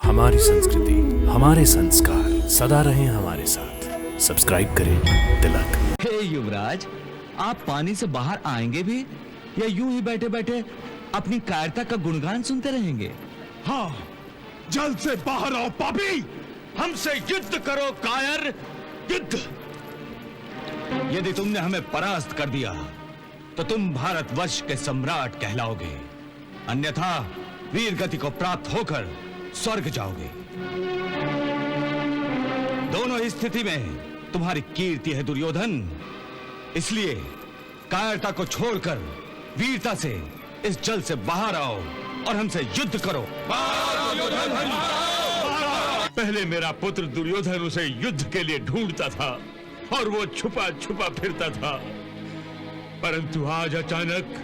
हमारी संस्कृति, हमारे संस्कार सदा रहें हमारे साथ। सब्सक्राइब करें तिलक। हे युवराज, आप पानी से बाहर आएंगे भी या यूं ही बैठे बैठे अपनी कायरता का गुणगान सुनते रहेंगे? हाँ, जल्द से बाहर आओ पापी। हमसे युद्ध करो कायर, युद्ध। यदि तुमने हमें परास्त कर दिया तो तुम भारतवर्ष के सम्राट कहलाओगे, अन्यथा वीर गति को प्राप्त होकर स्वर्ग जाओगे। दोनों ही स्थिति में तुम्हारी कीर्ति है दुर्योधन। इसलिए कायरता को छोड़कर वीरता से इस जल से बाहर आओ और हमसे युद्ध करो। पहले मेरा पुत्र दुर्योधन उसे युद्ध के लिए ढूंढता था और वो छुपा छुपा फिरता था, परंतु आज अचानक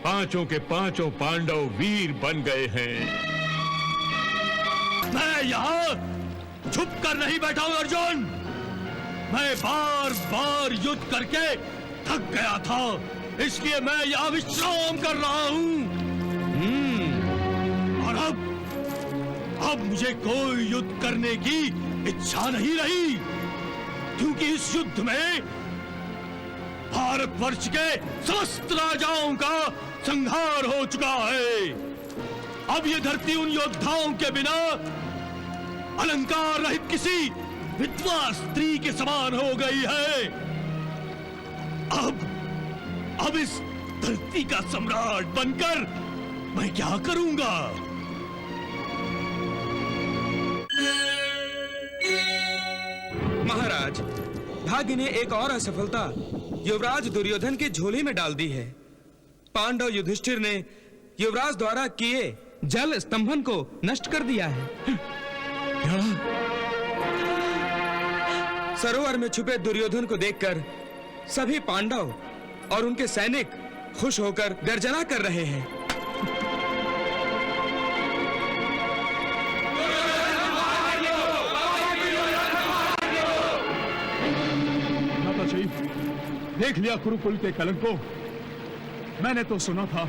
पांचों के पांचों पांडव वीर बन गए हैं। मैं यहाँ छुप कर नहीं बैठा हूं अर्जुन। मैं बार बार युद्ध करके थक गया था, इसलिए मैं यहाँ विश्राम कर रहा हूँ। और अब मुझे कोई युद्ध करने की इच्छा नहीं रही, क्योंकि इस युद्ध में भारतवर्ष के समस्त राजाओं का संहार हो चुका है। अब ये धरती उन योद्धाओं के बिना अलंकार रहित किसी विधवा स्त्री के समान हो गई है। अब इस धरती का सम्राट बनकर मैं क्या करूंगा? महाराज, भाग्य ने एक और असफलता युवराज दुर्योधन की झोली में डाल दी है। पांडव युधिष्ठिर ने युवराज द्वारा किए जल स्तंभन को नष्ट कर दिया है। सरोवर में छुपे दुर्योधन को देखकर सभी पांडव और उनके सैनिक खुश होकर गर्जना कर रहे हैं। देख लिया कुरुकुल के कलंक को। मैंने तो सुना था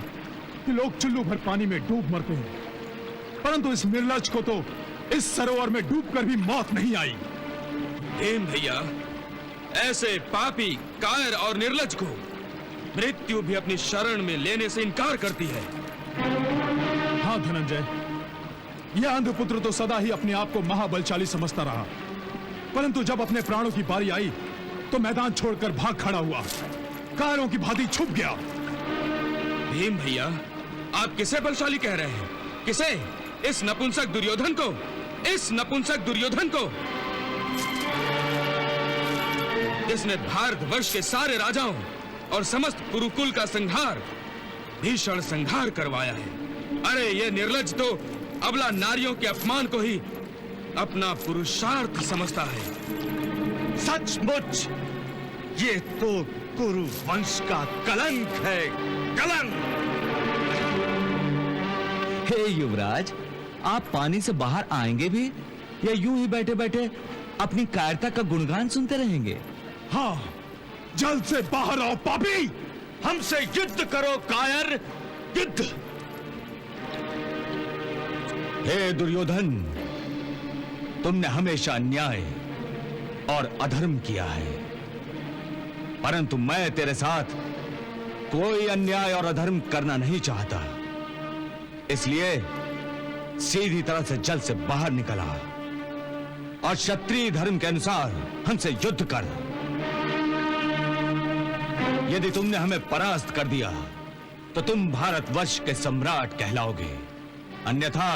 कि लोग चुल्लू भर पानी में डूब मरते हैं, परंतु इस निर्लज्ज को तो इस सरोवर में डूबकर भी मौत नहीं आई। हेम भैया, ऐसे पापी, कायर और निर्लज्ज को मृत्यु भी अपनी शरण में लेने से इनकार करती है। हाँ धनंजय, यह अंधपुत्र तो सदा ही अपने आप को महाबलशाली समझता रहा, परंतु जब अपने प्राणों की बारी आई तो मैदान छोड़कर भाग खड़ा हुआ, कायरों की भांति छुप गया। भीम भैया, आप किसे बलशाली कह रहे हैं? किसे? इस नपुंसक दुर्योधन को? इस नपुंसक दुर्योधन को? इसने भारतवर्ष के सारे राजाओं और समस्त कुरुकुल का संहार, भीषण संहार करवाया है। अरे ये निर्लज्ज तो अबला नारियों के अपमान को ही अपना पुरुषार्थ समझता है। सचमुच ये तो कुरु वंश का कलंक है, कलंक। हे युवराज, आप पानी से बाहर आएंगे भी या यूं ही बैठे बैठे अपनी कायरता का गुणगान सुनते रहेंगे? हाँ, जल्द से बाहर आओ पापी। हमसे युद्ध करो कायर, युद्ध। हे दुर्योधन, तुमने हमेशा अन्याय और अधर्म किया है, परंतु मैं तेरे साथ कोई अन्याय और अधर्म करना नहीं चाहता। इसलिए सीधी तरह से जल से बाहर निकला और क्षत्रिय धर्म के अनुसार हमसे युद्ध कर। यदि तुमने हमें परास्त कर दिया तो तुम भारतवर्ष के सम्राट कहलाओगे, अन्यथा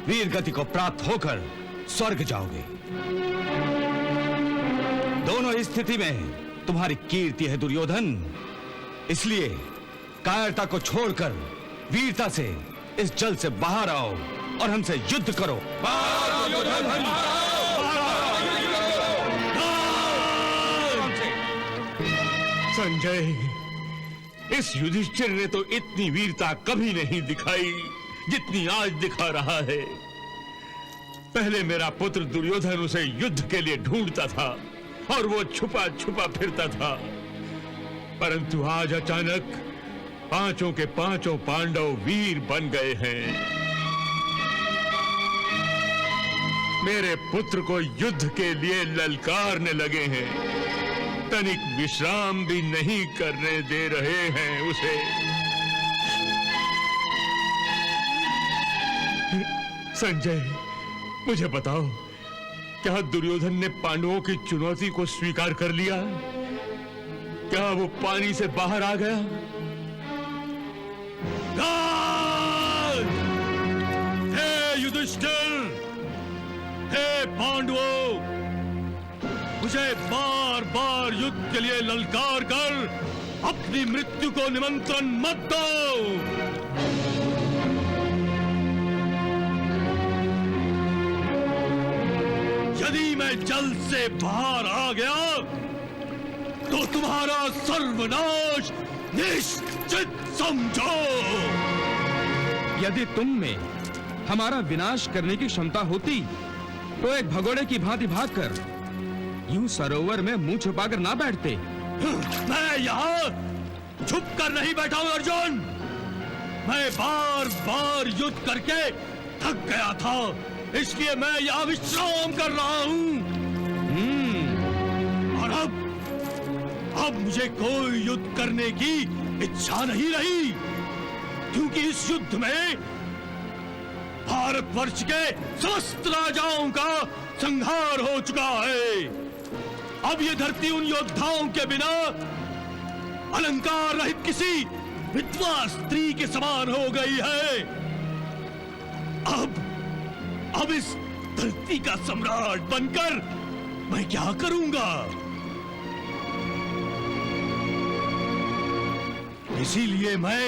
वीर गति को प्राप्त होकर स्वर्ग जाओगे। दोनों ही स्थिति में तुम्हारी कीर्ति है दुर्योधन। इसलिए कायरता को छोड़कर वीरता से इस जल से बाहर आओ और हमसे युद्ध करो। संजय, इस युधिष्ठिर ने तो इतनी वीरता कभी नहीं दिखाई जितनी आज दिखा रहा है। पहले मेरा पुत्र दुर्योधन उसे युद्ध के लिए ढूंढता था और वो छुपा छुपा फिरता था, परंतु आज अचानक पांचों के पांचों पांडव वीर बन गए हैं। मेरे पुत्र को युद्ध के लिए ललकारने लगे हैं, तनिक विश्राम भी नहीं करने दे रहे हैं उसे। संजय, मुझे बताओ, क्या दुर्योधन ने पांडवों की चुनौती को स्वीकार कर लिया? क्या वो पानी से बाहर आ गया? हे युधिष्ठिर, हे पांडवों, मुझे बार बार युद्ध के लिए ललकार कर अपनी मृत्यु को निमंत्रण मत दो। यदि मैं जल से बाहर आ गया तो तुम्हारा सर्वनाश निश्चित समझो। यदि तुम में हमारा विनाश करने की क्षमता होती तो एक भगोड़े की भांति भागकर यूं सरोवर में मुंह छुपाकर ना बैठते। मैं यहाँ छुप कर नहीं बैठा हूं अर्जुन। मैं बार बार युद्ध करके थक गया था, इसलिए मैं यहाँ विश्राम कर रहा हूँ। और अब मुझे कोई युद्ध करने की इच्छा नहीं रही, क्योंकि इस युद्ध में भारतवर्ष के समस्त राजाओं का संहार हो चुका है। अब ये धरती उन योद्धाओं के बिना अलंकार रहित किसी विधवा स्त्री के समान हो गई है। अब इस धरती का सम्राट बनकर मैं क्या करूंगा? इसीलिए मैं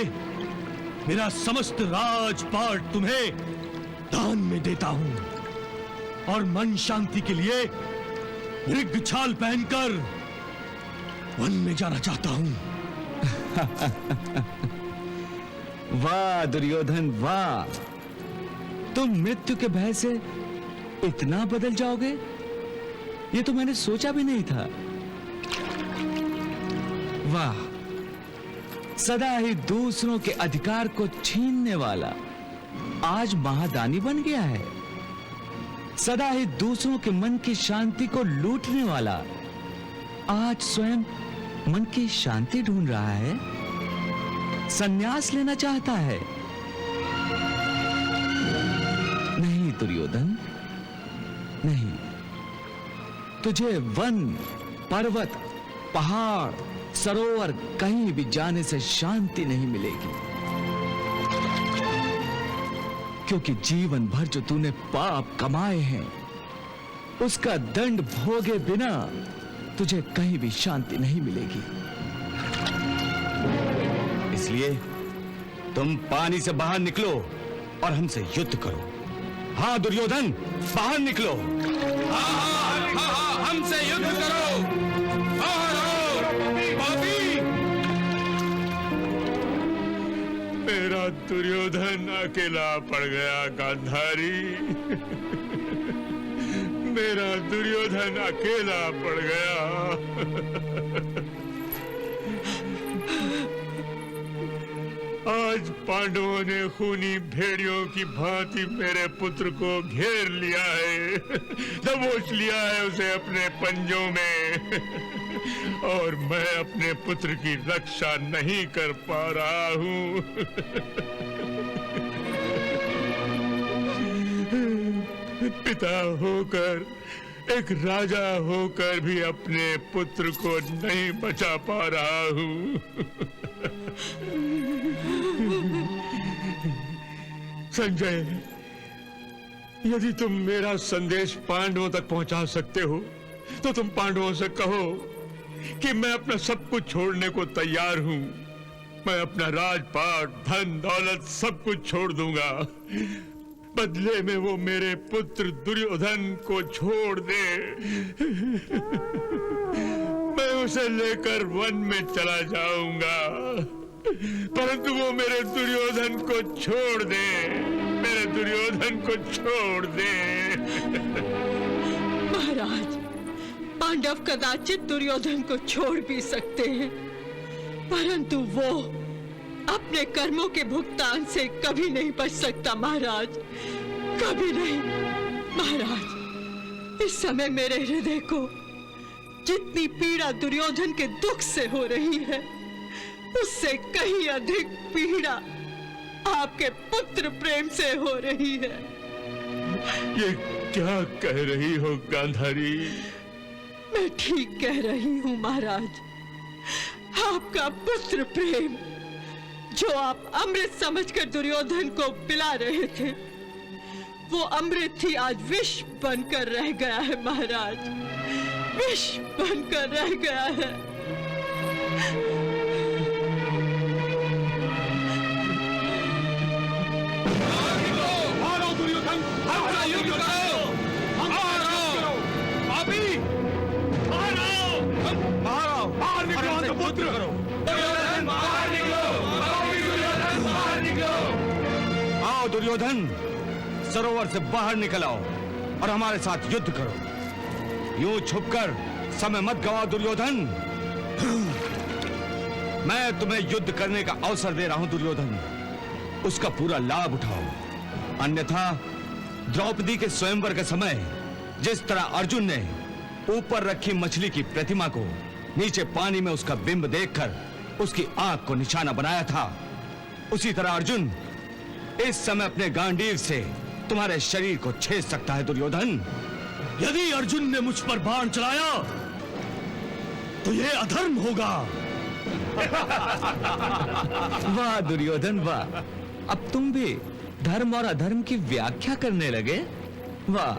मेरा समस्त राजपाट तुम्हें दान में देता हूं और मन शांति के लिए मृग छाल पहनकर वन में जाना चाहता हूं। वाह दुर्योधन वाह, तुम मृत्यु के भय से इतना बदल जाओगे, ये तो मैंने सोचा भी नहीं था। वाह, सदा ही दूसरों के अधिकार को छीनने वाला आज महादानी बन गया है। सदा ही दूसरों के मन की शांति को लूटने वाला आज स्वयं मन की शांति ढूंढ रहा है, संन्यास लेना चाहता है। नहीं दुर्योधन, नहीं, तुझे वन, पर्वत, पहाड़, सरोवर कहीं भी जाने से शांति नहीं मिलेगी, क्योंकि जीवन भर जो तूने पाप कमाए हैं उसका दंड भोगे बिना तुझे कहीं भी शांति नहीं मिलेगी। इसलिए तुम पानी से बाहर निकलो और हमसे युद्ध करो। हाँ दुर्योधन, बाहर निकलो। हमसे युद्ध करो, बाहर आओ पापी। मेरा दुर्योधन अकेला पड़ गया गांधारी। मेरा दुर्योधन अकेला पड़ गया। आज पांडवों ने खूनी भेड़ियों की भांति मेरे पुत्र को घेर लिया है, दबोच लिया है उसे अपने पंजों में, और मैं अपने पुत्र की रक्षा नहीं कर पा रहा हूं। पिता होकर, एक राजा होकर भी अपने पुत्र को नहीं बचा पा रहा हूं। संजय, यदि तुम मेरा संदेश पांडवों तक पहुंचा सकते हो तो तुम पांडवों से कहो कि मैं अपना सब कुछ छोड़ने को तैयार हूं। मैं अपना राजपाट, धन दौलत सब कुछ छोड़ दूंगा, बदले में वो मेरे पुत्र दुर्योधन को छोड़ दे। मैं उसे लेकर वन में चला जाऊंगा, परंतु वो मेरे दुर्योधन को छोड़ दे, मेरे दुर्योधन को छोड़ दे। महाराज, पांडव कदाचित दुर्योधन को छोड़ भी सकते हैं, परंतु वो अपने कर्मों के भुगतान से कभी नहीं बच सकता महाराज, कभी नहीं। महाराज, इस समय मेरे हृदय को जितनी पीड़ा दुर्योधन के दुख से हो रही है, उससे कहीं अधिक पीड़ा आपके पुत्र प्रेम से हो रही है। ये क्या कह रही हो गांधारी? मैं ठीक कह रही हूँ महाराज। आपका पुत्र प्रेम, जो आप अमृत समझकर दुर्योधन को पिला रहे थे, वो अमृत ही आज विष बनकर रह गया है महाराज, विष बनकर रह गया है। आओ दुर्योधन, सरोवर से बाहर निकल आओ और हमारे साथ युद्ध करो। यूं छुपकर समय मत गवाओ दुर्योधन। मैं तुम्हें युद्ध करने का अवसर दे रहा हूं दुर्योधन, उसका पूरा लाभ उठाओ। अन्यथा द्रौपदी के स्वयंवर के समय जिस तरह अर्जुन ने ऊपर रखी मछली की प्रतिमा को नीचे पानी में उसका बिंब देखकर उसकी आंख को निशाना बनाया था, उसी तरह अर्जुन इस समय अपने गांडीव से तुम्हारे शरीर को छेद सकता है दुर्योधन। यदि अर्जुन ने मुझ पर बाण चलाया तो यह अधर्म होगा। वाह दुर्योधन वाह, अब तुम भी धर्म और अधर्म की व्याख्या करने लगे। वाह,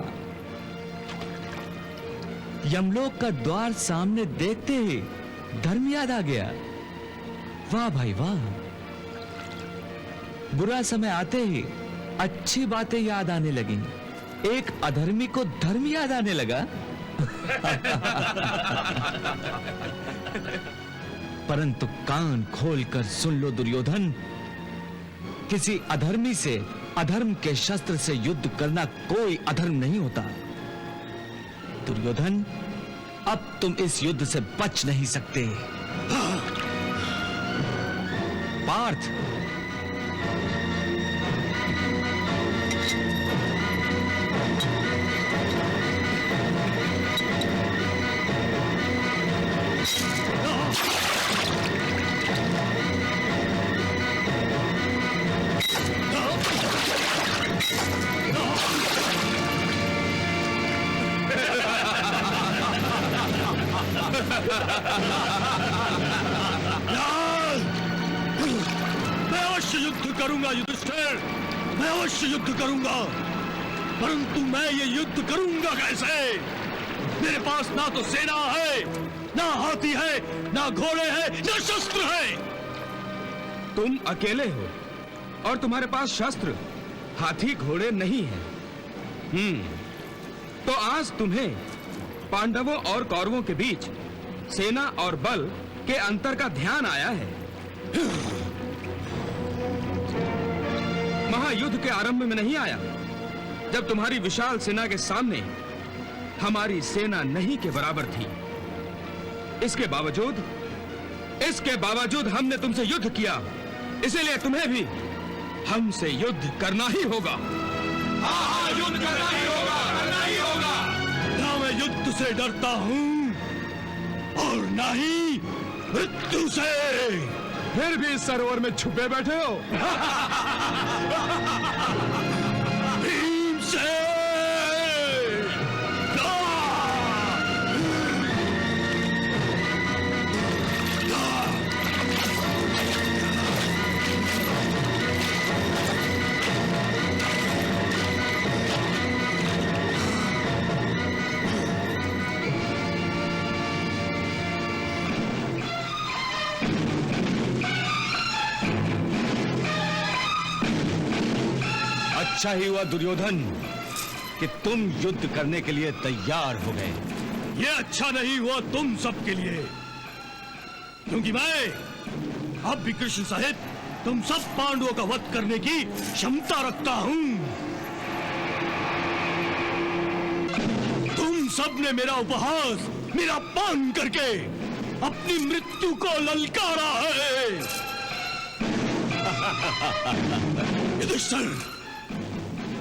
यमलोक का द्वार सामने देखते ही धर्म याद आ गया। वाह भाई वाह, बुरा समय आते ही अच्छी बातें याद आने लगी, एक अधर्मी को धर्म याद आने लगा। परंतु कान खोलकर सुन लो दुर्योधन, किसी अधर्मी से अधर्म के शस्त्र से युद्ध करना कोई अधर्म नहीं होता। दुर्योधन, अब तुम इस युद्ध से बच नहीं सकते। पार्थ, मैं अवश्य युद्ध करूंगा युधिष्ठिर, मैं अवश्य युद्ध करूंगा, परंतु मैं ये युद्ध करूंगा कैसे? मेरे पास ना तो सेना है, ना हाथी है, ना घोड़े हैं, ना शस्त्र है। तुम अकेले हो और तुम्हारे पास शस्त्र, हाथी, घोड़े नहीं है। तो आज तुम्हें पांडवों और कौरवों के बीच सेना और बल के अंतर का ध्यान आया है। महायुद्ध के आरंभ में नहीं आया, जब तुम्हारी विशाल सेना के सामने हमारी सेना नहीं के बराबर थी। इसके बावजूद हमने तुमसे युद्ध किया, इसीलिए तुम्हें भी हमसे युद्ध करना ही होगा। हाँ, युद्ध करना ही होगा, करना ही होगा। ना मैं युद्ध से डरता हूं और ना ही मृत्यु से। फिर भी इस सरोवर में छुपे बैठे हो। भीम से अच्छा ही हुआ दुर्योधन कि तुम युद्ध करने के लिए तैयार हो गए। ये अच्छा नहीं हुआ तुम सबके लिए, क्योंकि मैं अब भी कृष्ण सहित तुम सब पांडवों का वध करने की क्षमता रखता हूं। तुम सब ने मेरा उपहास, मेरा अपमान करके अपनी मृत्यु को ललकारा है। युधिष्ठिर,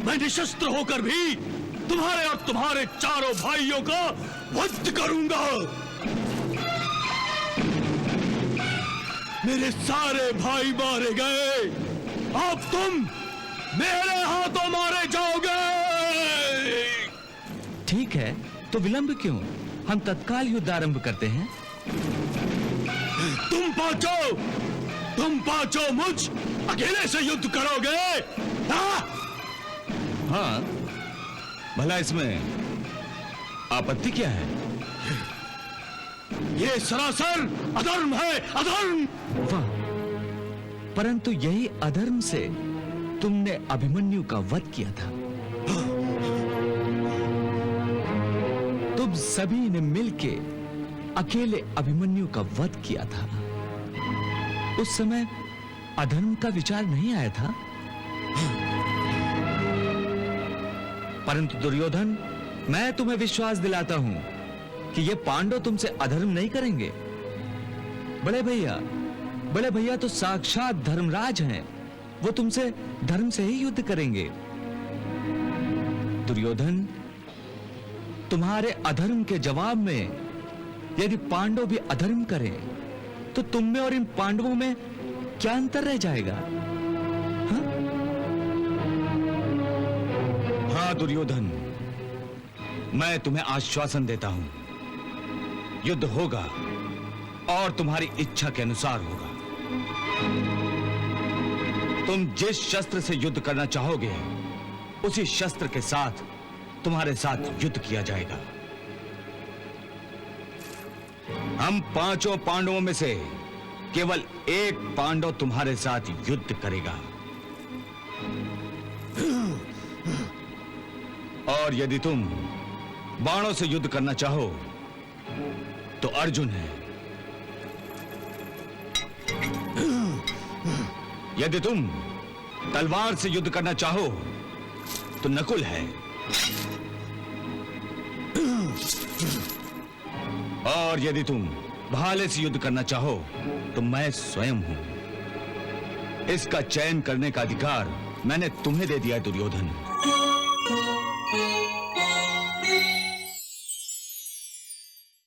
मैं निशस्त्र होकर भी तुम्हारे और तुम्हारे चारों भाइयों का वध करूंगा। मेरे सारे भाई मारे गए, अब तुम मेरे हाथों मारे जाओगे। ठीक है, तो विलंब क्यों? हम तत्काल युद्ध आरंभ करते हैं। तुम पांचों मुझ अकेले से युद्ध करोगे? हाँ, भला इसमें आपत्ति क्या है? ये सरासर अधर्म है, अधर्म। वाह, परंतु यही अधर्म से तुमने अभिमन्यु का वध किया था। तुम सभी ने मिलके अकेले अभिमन्यु का वध किया था। उस समय अधर्म का विचार नहीं आया था। परंतु दुर्योधन, मैं तुम्हें विश्वास दिलाता हूं कि ये पांडव तुमसे अधर्म नहीं करेंगे। बड़े भैया तो साक्षात धर्मराज हैं। वो तुमसे धर्म से ही युद्ध करेंगे। दुर्योधन, तुम्हारे अधर्म के जवाब में यदि पांडव भी अधर्म करें तो तुम में और इन पांडवों में क्या अंतर रह जाएगा? हाँ दुर्योधन, मैं तुम्हें आश्वासन देता हूं, युद्ध होगा और तुम्हारी इच्छा के अनुसार होगा। तुम जिस शस्त्र से युद्ध करना चाहोगे उसी शस्त्र के साथ तुम्हारे साथ युद्ध किया जाएगा। हम पांचों पांडवों में से केवल एक पांडव तुम्हारे साथ युद्ध करेगा। और यदि तुम बाणों से युद्ध करना चाहो तो अर्जुन है। यदि तुम तलवार से युद्ध करना चाहो तो नकुल है। और यदि तुम भाले से युद्ध करना चाहो तो मैं स्वयं हूं। इसका चयन करने का अधिकार मैंने तुम्हें दे दिया दुर्योधन।